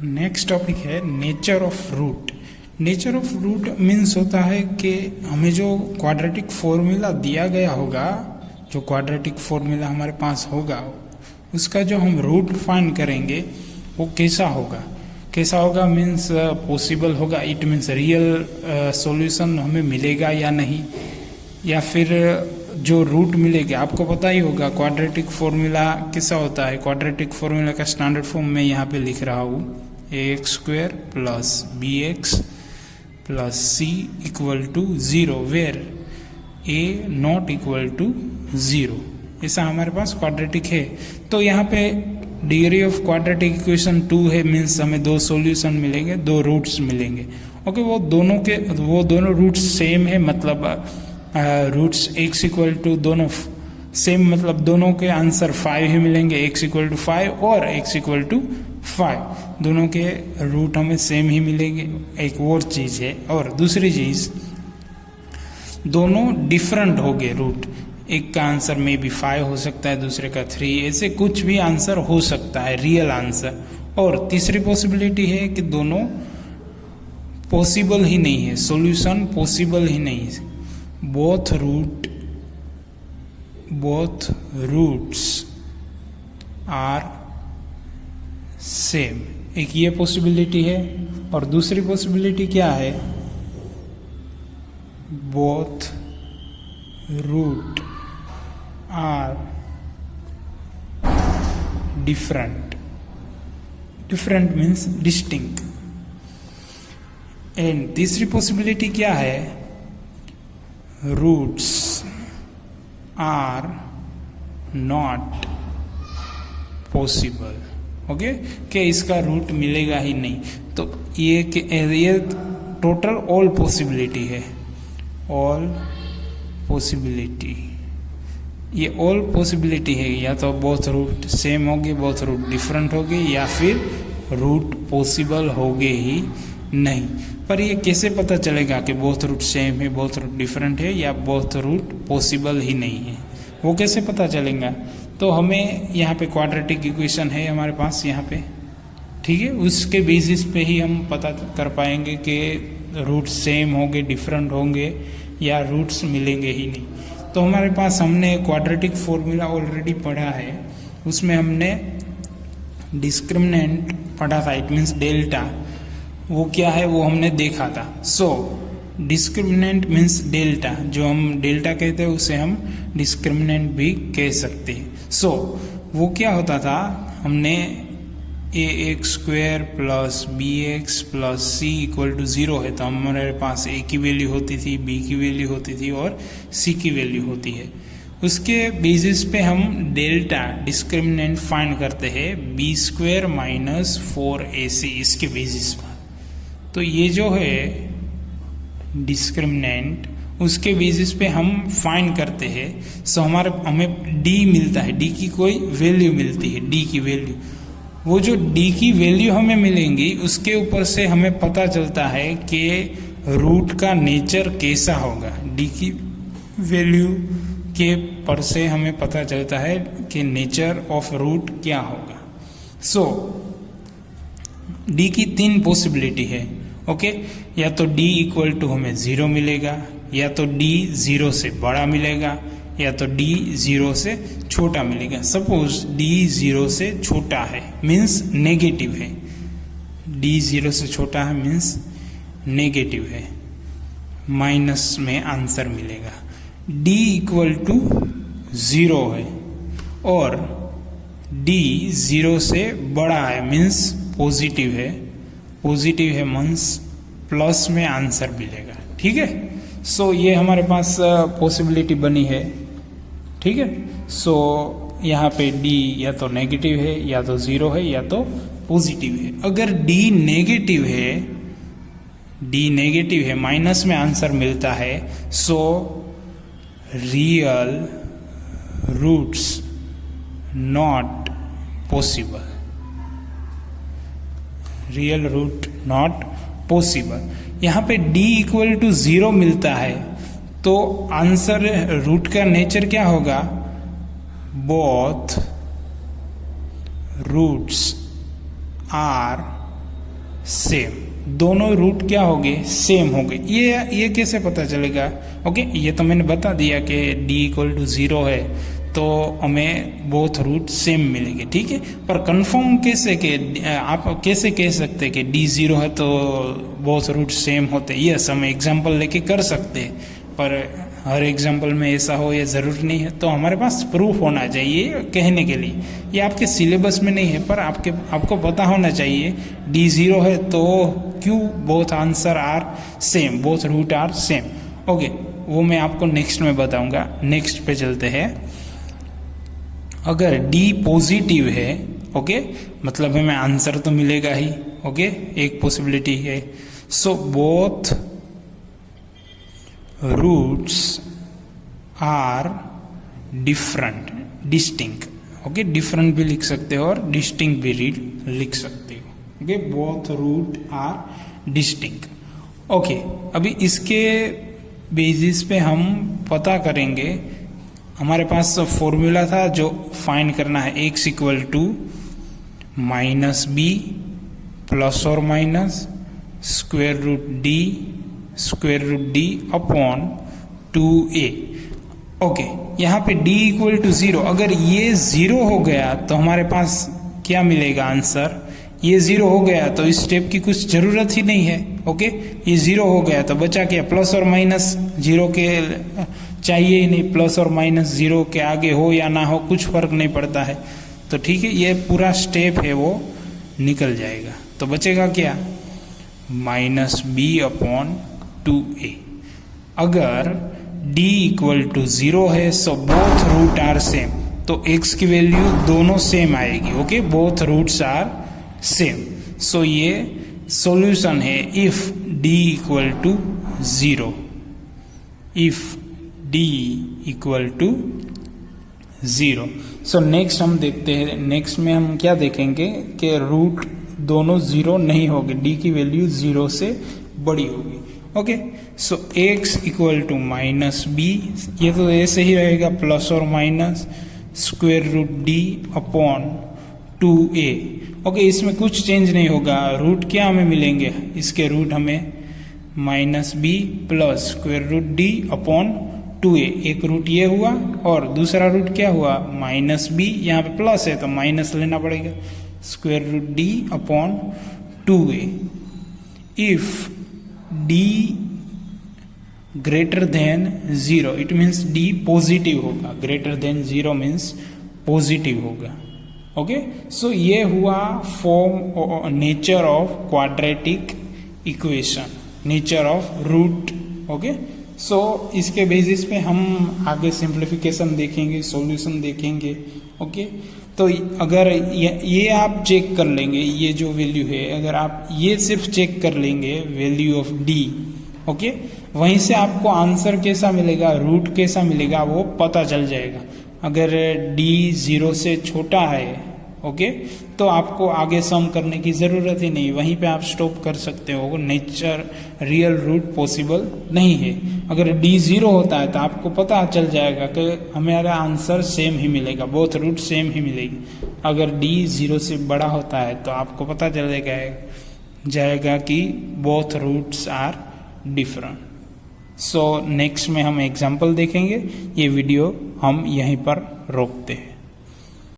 Next topic है nature of root. Nature of root means होता है कि हमें जो क्वाड्रेटिक फॉर्मूला दिया गया होगा, जो क्वाड्रेटिक फॉर्मूला हमारे पास होगा, उसका जो हम रूट फाइंड करेंगे वो कैसा होगा। कैसा होगा मीन्स पॉसिबल होगा, इट मीन्स रियल सॉल्यूशन हमें मिलेगा या नहीं, या फिर जो रूट मिलेगा। आपको पता ही होगा क्वाड्रेटिक फॉर्मूला कैसा होता है। क्वाड्रेटिक फॉर्मूला का स्टैंडर्ड फॉर्म मैं यहाँ पे लिख रहा हूँ, ax square plus bx plus c equal to 0 where a not equal to 0। ऐसा हमारे पास क्वाड्रेटिक है। तो यहाँ पे डिग्री ऑफ क्वाड्रेटिक इक्वेशन 2 है, मीन्स हमें दो सॉल्यूशन मिलेंगे, दो रूट्स मिलेंगे। ओके, वो दोनों रूट्स सेम है, मतलब रूट्स x इक्वल टू दोनों सेम, मतलब दोनों के आंसर 5 ही मिलेंगे। x इक्वल टू 5 और x इक्वल टू 5, दोनों के रूट हमें सेम ही मिलेंगे। एक और चीज़ है, और दूसरी चीज़ दोनों डिफरेंट हो गए रूट। एक का आंसर में भी 5 हो सकता है, दूसरे का 3, ऐसे कुछ भी आंसर हो सकता है, रियल आंसर। और तीसरी पॉसिबिलिटी है कि दोनों पॉसिबल ही नहीं है, सॉल्यूशन पॉसिबल ही नहीं है। बोथ रूट्स आर सेम, एक ये पॉसिबिलिटी है। और दूसरी पॉसिबिलिटी क्या है, both root are different. Different means distinct. And तीसरी पॉसिबिलिटी क्या है, roots are not possible. Okay, कि इसका रूट मिलेगा ही नहीं। तो ये टोटल ऑल पॉसिबिलिटी है, ऑल पॉसिबिलिटी, ये ऑल पॉसिबिलिटी है। या तो बोथ रूट सेम होंगे, बोथ रूट डिफरेंट होंगे, या फिर रूट पॉसिबल होंगे ही नहीं। पर ये कैसे पता चलेगा कि बोथ रूट सेम है, बोथ रूट डिफरेंट है, या बोथ रूट पॉसिबल ही नहीं है, वो कैसे पता चलेगा। तो हमें यहाँ पे क्वाड्रेटिक इक्वेशन है हमारे पास यहाँ पे, ठीक है, उसके बेसिस पे ही हम पता कर पाएंगे कि रूट सेम होंगे, डिफरेंट होंगे, या रूट्स मिलेंगे ही नहीं। तो हमारे पास हमने क्वाड्रेटिक फॉर्मूला ऑलरेडी पढ़ा है, उसमें हमने डिस्क्रिमिनेंट पढ़ा था, इट मीन्स डेल्टा। वो क्या है वो हमने देखा था। सो डिस्क्रिमिनेंट मीन्स डेल्टा, जो हम डेल्टा कहते हैं उसे हम डिस्क्रिमिनेंट भी कह सकते हैं। सो वो क्या होता था, हमने ax square plus bx plus c equal to 0 है, तो हमारे पास a की वैल्यू होती थी, b की वैल्यू होती थी और c की वैल्यू होती है। उसके बेसिस पे हम डेल्टा डिस्क्रिमिनेंट फाइंड करते हैं, b स्क्वायर माइनस 4ac, इसके बेसिस पर। तो ये जो है डिस्क्रिमिनेंट, उसके बेसिस पे हम फाइंड करते हैं। सो हमें d मिलता है, d की कोई वैल्यू मिलती है, d की वैल्यू। वो जो d की वैल्यू हमें मिलेंगी, उसके ऊपर से हमें पता चलता है कि रूट का नेचर कैसा होगा। d की वैल्यू के पर से हमें पता चलता है कि नेचर ऑफ रूट क्या होगा। सो d की 3 पॉसिबिलिटी है। ओके, या तो d इक्वल टू हमें 0 मिलेगा, या तो d 0 से बड़ा मिलेगा, या तो d 0 से छोटा मिलेगा। सपोज d 0 से छोटा है मीन्स नेगेटिव है, d 0 से छोटा है मीन्स नेगेटिव है, माइनस में आंसर मिलेगा। d इक्वल टू 0 है और d 0 से बड़ा है मीन्स पॉजिटिव है, पॉजिटिव है मीन्स प्लस में आंसर मिलेगा। ठीक है, सो ये हमारे पास पॉसिबिलिटी बनी है। ठीक है, सो यहाँ पे d या तो नेगेटिव है, या तो 0 है, या तो पॉजिटिव है। अगर d नेगेटिव है, माइनस में आंसर मिलता है, so real roots not possible, real root not possible. यहाँ पे d इक्वल टू 0 मिलता है, तो आंसर रूट का नेचर क्या होगा, बोथ रूट्स आर सेम, दोनों रूट क्या हो गए, सेम हो गए। ये कैसे पता चलेगा? ओके, ये तो मैंने बता दिया कि d इक्वल टू 0 है तो हमें बोथ रूट सेम मिलेंगे, ठीक है। पर कंफर्म कैसे कि आप कैसे कह सकते हैं कि d 0 है तो बोथ रूट सेम होते? यस, हम एग्जाम्पल लेके कर सकते हैं, पर हर एग्जाम्पल में ऐसा हो ये ज़रूरी नहीं है। तो हमारे पास प्रूफ होना चाहिए कहने के लिए। ये आपके सिलेबस में नहीं है, पर आपको पता होना चाहिए d 0 है तो क्यों both answer are same, both root are same. Okay, वो मैं आपको नेक्स्ट में बताऊंगा। नेक्स्ट पे चलते हैं। अगर d पॉजिटिव है, ओके, मतलब हमें आंसर तो मिलेगा ही, ओके, एक पॉसिबिलिटी है। So both roots are different, distinct, okay, different भी लिख सकते हो और डिस्टिंक्ट भी लिख सकते हो। Okay, both root are distinct. Okay, अभी इसके बेसिस पे हम पता करेंगे। हमारे पास फॉर्मूला था जो फाइंड करना है, x equal to minus B plus और minus square root D upon 2a। Okay, यहाँ पे d इक्वल टू 0, अगर ये 0 हो गया तो हमारे पास क्या मिलेगा आंसर? ये 0 हो गया तो इस स्टेप की कुछ जरूरत ही नहीं है। ओके, ये 0 हो गया तो बचा क्या? प्लस और माइनस 0 के चाहिए ही नहीं, प्लस और माइनस 0 के आगे हो या ना हो कुछ फर्क नहीं पड़ता है। तो ठीक है, ये पूरा स्टेप है वो निकल जाएगा। तो बचेगा क्या? Minus B upon 2a। अगर d इक्वल टू 0 है so both root are same, तो x की वैल्यू दोनों सेम आएगी। Okay, both roots are same. So ये सॉल्यूशन है if d equal to 0, if d equal to 0। So next हम देखते हैं। नेक्स्ट में हम क्या देखेंगे कि रूट दोनों 0 नहीं होंगे, d की वैल्यू 0 से बड़ी होगी। Okay, so x equal to minus B, ये तो ऐसे ही रहेगा, प्लस और minus square root D upon 2a। Okay, इसमें कुछ चेंज नहीं होगा। रूट क्या हमें मिलेंगे? इसके रूट हमें minus B plus square root D upon 2a। एक रूट ये हुआ और दूसरा रूट क्या हुआ? माइनस बी, यहाँ पे प्लस है तो माइनस लेना पड़ेगा, square root D upon 2a। If d greater than 0, it means d positive होगा। ग्रेटर देन 0 मीन्स पॉजिटिव होगा। ओके, सो ये हुआ form, nature of quadratic equation, nature of root. Okay, so इसके basis पे हम आगे सिंप्लीफिकेशन देखेंगे, solution देखेंगे। ओके, तो अगर ये आप चेक कर लेंगे, ये जो वैल्यू है, अगर आप ये सिर्फ चेक कर लेंगे वैल्यू ऑफ d, ओके, वहीं से आपको आंसर कैसा मिलेगा, रूट कैसा मिलेगा वो पता चल जाएगा। अगर d 0 से छोटा है, ओके, तो आपको आगे सम करने की ज़रूरत ही नहीं, वहीं पे आप स्टॉप कर सकते हो। नेचर रियल रूट पॉसिबल नहीं है। अगर d 0 होता है तो आपको पता चल जाएगा कि हमारा आंसर सेम ही मिलेगा, बोथ रूट सेम ही मिलेगी। अगर d 0 से बड़ा होता है तो आपको पता चल जाएगा कि both roots are different. So next में हम एग्जाम्पल देखेंगे। ये वीडियो हम यहीं पर रोकते हैं।